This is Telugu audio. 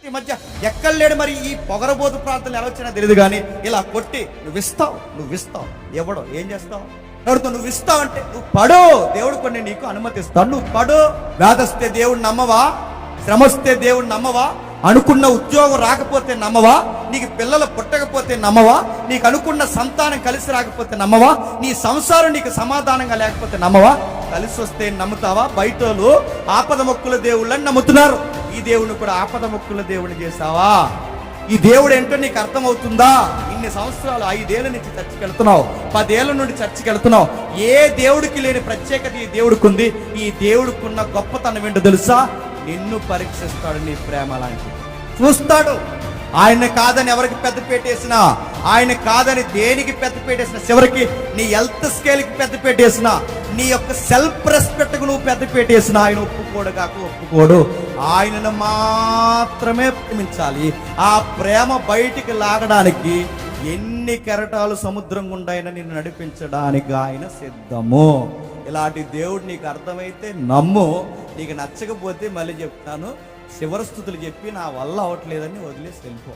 ఈ మధ్య ఎక్కడలేడు. మరి ఈ పొగరబోతు ప్రాంతాలు ఎలా వచ్చినా తెలియదు, కానీ ఇలా కొట్టి నువ్వు ఇస్తావు ఎవడో ఏం చేస్తావు అడుగుతావు. నువ్వు ఇస్తావు అంటే నువ్వు పడు, దేవుడు కొన్ని నీకు అనుమతిస్తాడు, నువ్వు పడు. వ్యాధస్తే దేవుడు నమ్మవా? శ్రమ వస్తే దేవుడు నమ్మవా? అనుకున్న ఉద్యోగం రాకపోతే నమ్మవా? నీకు పిల్లలు పుట్టకపోతే నమ్మవా? నీకు అనుకున్న సంతానం కలిసి రాకపోతే నమ్మవా? నీ సంసారం నీకు సమాధానంగా లేకపోతే నమ్మవా? కలిసి వస్తే నమ్ముతావా? బయటోళ్ళు ఆపద మొక్కుల దేవుళ్ళని నమ్ముతున్నారు. ఈ దేవుని కూడా ఆపద మొక్కుల దేవుడిని చేసావా? ఈ దేవుడు ఏంటో నీకు అర్థమవుతుందా? ఇన్ని సంవత్సరాలు 5 ఏళ్ళ నుంచి చర్చికి వెళ్తున్నావు, 10 ఏళ్ళ నుండి చర్చికి వెళ్తున్నావు. ఏ దేవుడికి లేని ప్రత్యేకత ఈ దేవుడికి ఉంది. ఈ దేవుడికున్న గొప్పతనం ఏంటో తెలుసా? నిన్ను పరీక్షిస్తాడు. నీ ప్రేమ లాంటి చూస్తాడు. ఆయన కాదని ఎవరికి పెద్ద పెట్టేసినా, ఆయన కాదని దేనికి పెద్ద పెట్టేసినా, చివరికి నీ హెల్త్ స్కేల్కి పెద్ద పెట్టేసినా, నీ యొక్క సెల్ఫ్ రెస్పెక్ట్కు నువ్వు పెద్ద పెట్టేసినా ఆయన ఒప్పుకోడు. ఆయనను మాత్రమే ప్రేమించాలి. ఆ ప్రేమ బయటికి లాగడానికి ఎన్ని కెరటాలు సముద్రం గుండా అయినా నిన్ను నడిపించడానికి ఆయన సిద్ధము. ఇలాంటి దేవుడు నీకు అర్థమైతే నమ్ము. నీకు నచ్చకపోతే మళ్ళీ చెప్తాను, చివరి స్థుతులు చెప్పి నా వల్ల అవ్వట్లేదని వదిలేసి వెళ్ళిపో.